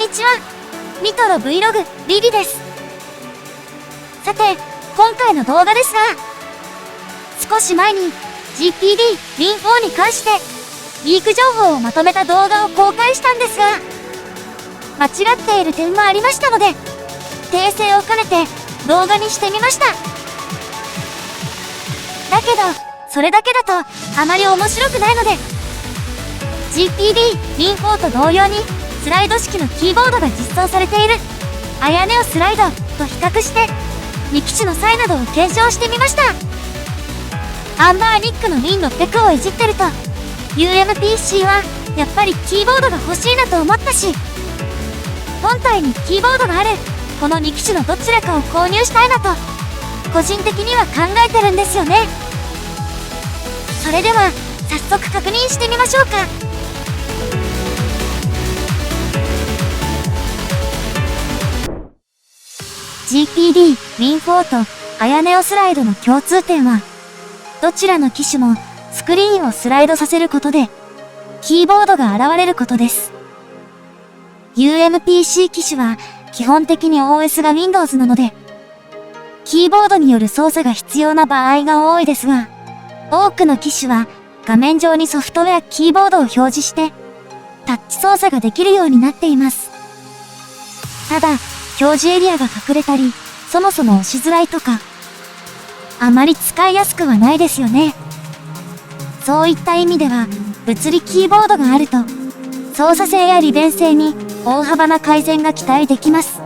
にちは。ニトロ Vlog リリです。さて、今回の動画ですが、少し前に GPD Win4 に関してリーク情報をまとめた動画を公開したんですが、間違っている点もありましたので、訂正を兼ねて動画にしてみました。だけど、それだけだとあまり面白くないので、GPD Win4 と同様にスライド式のキーボードが実装されているアヤネオスライドと比較して、2機種の差異などを検証してみました。アンバーニックの Win600 をいじってると、UMPC はやっぱりキーボードが欲しいなと思ったし、本体にキーボードがあるこの2機種のどちらかを購入したいなと個人的には考えてるんですよね。それでは早速確認してみましょうか。GPD Win4 とアヤネオスライドの共通点は、どちらの機種もスクリーンをスライドさせることでキーボードが現れることです。UMPC 機種は基本的に OS が Windows なので、キーボードによる操作が必要な場合が多いですが、多くの機種は画面上にソフトウェアキーボードを表示してタッチ操作ができるようになっています。ただ、表示エリアが隠れたり、そもそも押しづらいとか、あまり使いやすくはないですよね。そういった意味では、物理キーボードがあると、操作性や利便性に大幅な改善が期待できます。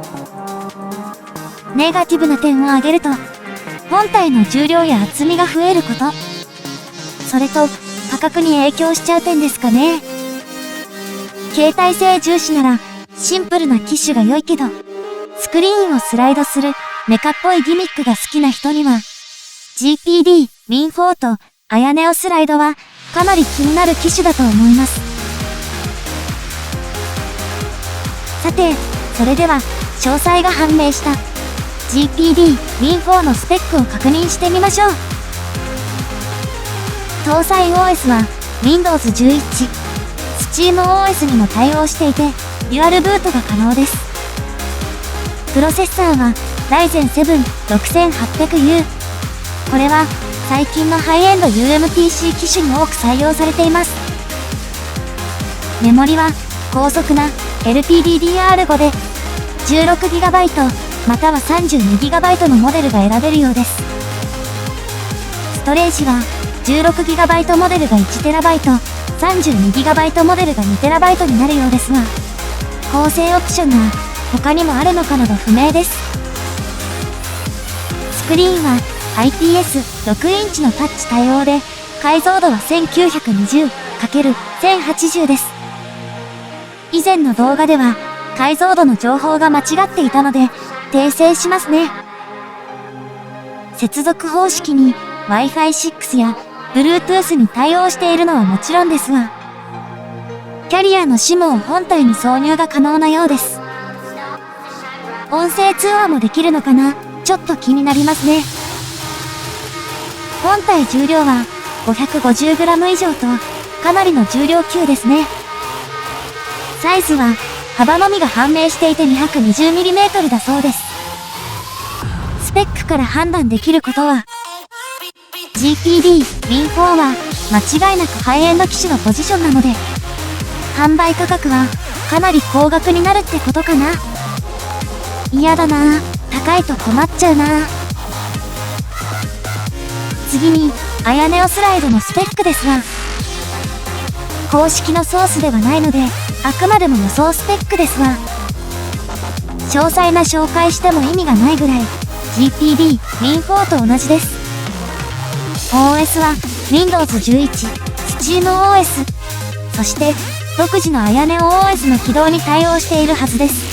ネガティブな点を挙げると、本体の重量や厚みが増えること、それと価格に影響しちゃう点ですかね。携帯性重視ならシンプルな機種が良いけど、スクリーンをスライドするメカっぽいギミックが好きな人には、GPD Win4 とアヤネオスライドはかなり気になる機種だと思います。さて、それでは詳細が判明した GPD Win4 のスペックを確認してみましょう。搭載 OS は Windows 11、SteamOS にも対応していて、デュアルブートが可能です。プロセッサーは Ryzen 7 6800U。これは最近のハイエンド UMPC 機種に多く採用されています。メモリは高速な LPDDR5 で 16GB または 32GB のモデルが選べるようです。ストレージは 16GB モデルが 1TB、32GB モデルが 2TB になるようですが、構成オプションが他にもあるのかなど不明です。スクリーンは IPS6 インチのタッチ対応で、解像度は 1920×1080 です。以前の動画では解像度の情報が間違っていたので訂正しますね。接続方式に Wi-Fi 6や Bluetooth に対応しているのはもちろんですが、キャリアの SIM を本体に挿入が可能なようです。音声通話もできるのかな、ちょっと気になりますね。本体重量は 550g 以上とかなりの重量級ですね。サイズは幅のみが判明していて 220mm だそうです。スペックから判断できることは、GPD Win4 は間違いなくハイエンド機種のポジションなので、販売価格はかなり高額になるってことかな。嫌だなぁ、高いと困っちゃうなぁ。次にアヤネオスライドのスペックですが、公式のソースではないのであくまでも予想スペックですが、詳細な紹介しても意味がないぐらい GPD Win4 と同じです。OS は Windows 11、SteamOS、そして独自のアヤネオ OS の起動に対応しているはずです。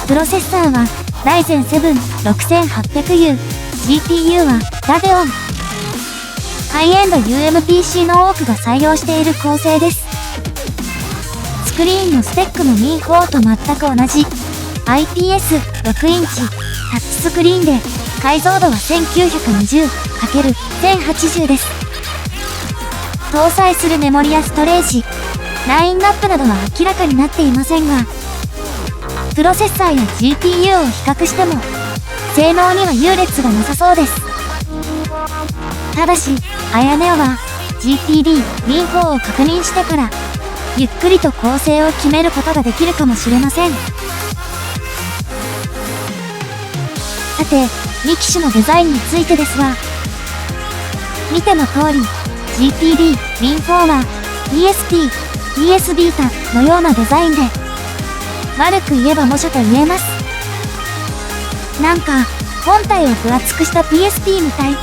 プロセッサーは Ryzen 7 6800U、GPU は Radeon。ハイエンド UMPC の多くが採用している構成です。スクリーンのスペックも Win4 と全く同じ IPS6 インチタッチスクリーンで、解像度は 1920×1080 です。搭載するメモリやストレージ、ラインナップなどは明らかになっていませんが、プロセッサーや GPU を比較しても、性能には優劣がなさそうです。ただし、AYANEOは GTD Win4 を確認してから、ゆっくりと構成を決めることができるかもしれません。さて、2機種のデザインについてですが、見ての通り、GTD Win4 は PSP、PS Vita のようなデザインで、悪く言えば模写と言えます。なんか、本体を分厚くした PSP みたい。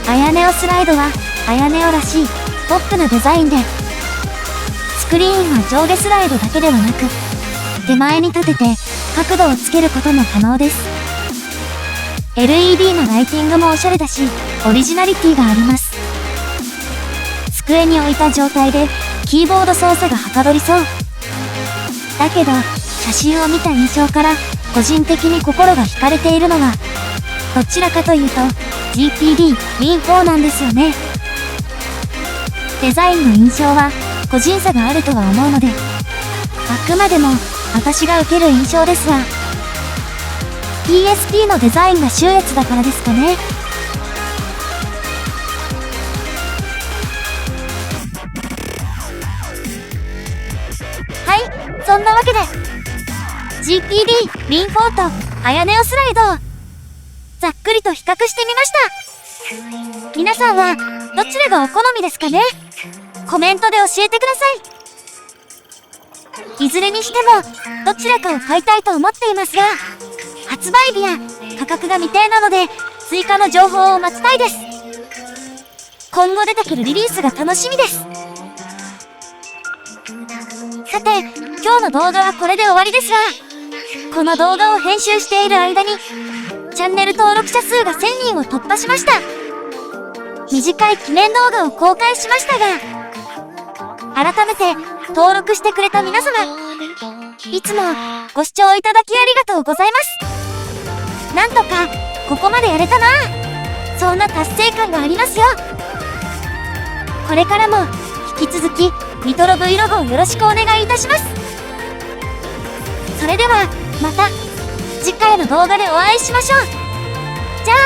AYANEOスライドは、AYANEOらしい、ポップなデザインで、スクリーンは上下スライドだけではなく、手前に立てて、角度をつけることも可能です。LED のライティングもおしゃれだし、オリジナリティがあります。机に置いた状態で、キーボード操作がはかどりそう。だけど、写真を見た印象から、個人的に心が惹かれているのは、どちらかというと、GTD Win4 なんですよね。デザインの印象は、個人差があるとは思うので、あくまでも、私が受ける印象ですが、PSP のデザインが秀逸だからですかね。はい、そんなわけで、GTD Win4 とAYANEOスライドをざっくりと比較してみました。皆さんはどちらがお好みですかね？コメントで教えてください。いずれにしてもどちらかを買いたいと思っていますが、発売日や価格が未定なので追加の情報を待ちたいです。今後出てくるリリースが楽しみです。さて、今日の動画はこれで終わりですが、この動画を編集している間に、チャンネル登録者数が1000人を突破しました。短い記念動画を公開しましたが、改めて登録してくれた皆様、いつもご視聴いただきありがとうございます。なんとかここまでやれたな。そんな達成感がありますよ。これからも引き続きニトロ Vlog をよろしくお願いいたします。それではまた次回の動画でお会いしましょう。じゃあ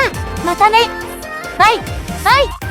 またね。バイバイ。